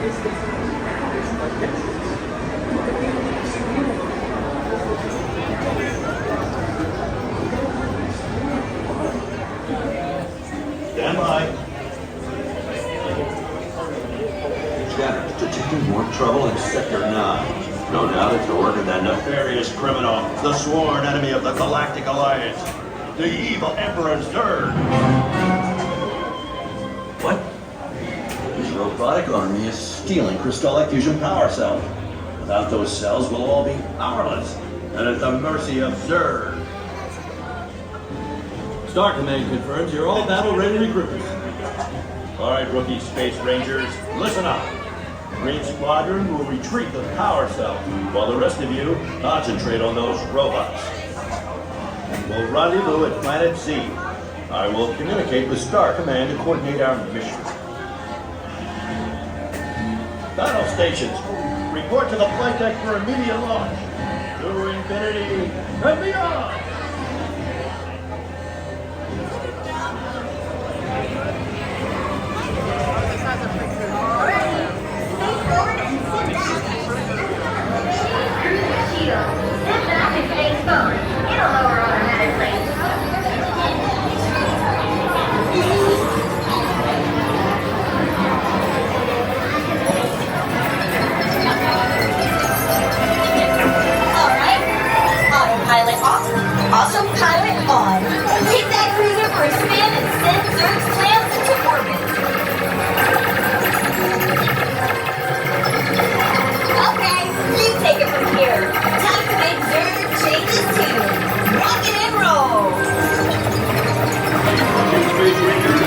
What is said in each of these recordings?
Stand by. Janet, detecting more trouble in Sector 9. No doubt it's working that nefarious criminal, the sworn enemy of the Galactic Alliance, the evil Emperor Zurg. What? His robotic army is stealing crystallic fusion power cells. Without those cells, we'll all be powerless and at the mercy of Zurg. Star Command confirms you're all battle-ready recruits. All right, rookie Space Rangers, listen up. Green Squadron will retrieve the power cells, while the rest of you concentrate on those robots. We'll rendezvous at Planet Z. I will communicate with Star Command to coordinate our mission. Battle stations, report to the flight deck for immediate launch. To infinity and beyond! Sit back and stay forward. It'll lower automatically. Alright. Autopilot off. Autopilot on. Take that cruiser for a spin and send Zurg's plans into orbit. Okay, you take it from here. Time to make Zurg change his tune. Rock it and roll. Space Rangers.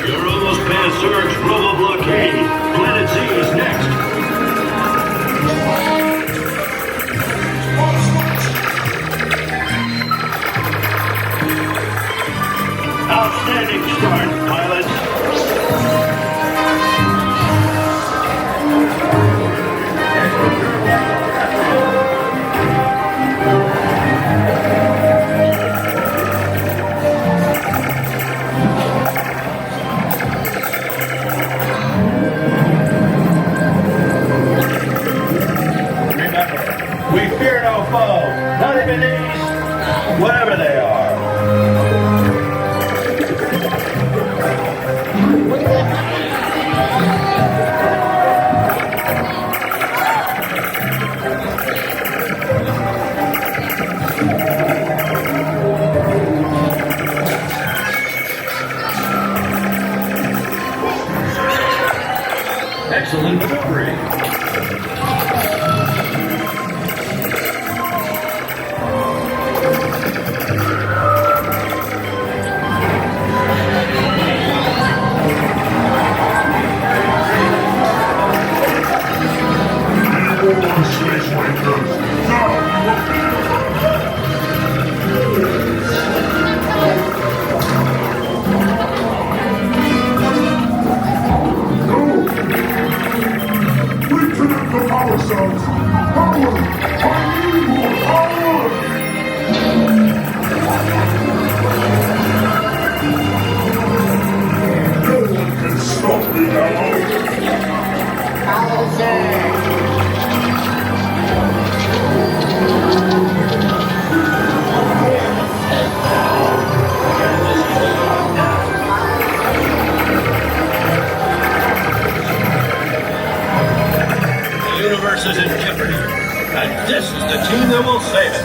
You're almost past Zurg's robo blockade. Planet Z is next. Outstanding start, pilots. Remember, we fear no foe, not even these, whatever they are. Excellent delivery. Is in jeopardy, and this is the team that will save it.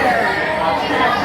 Lightyear.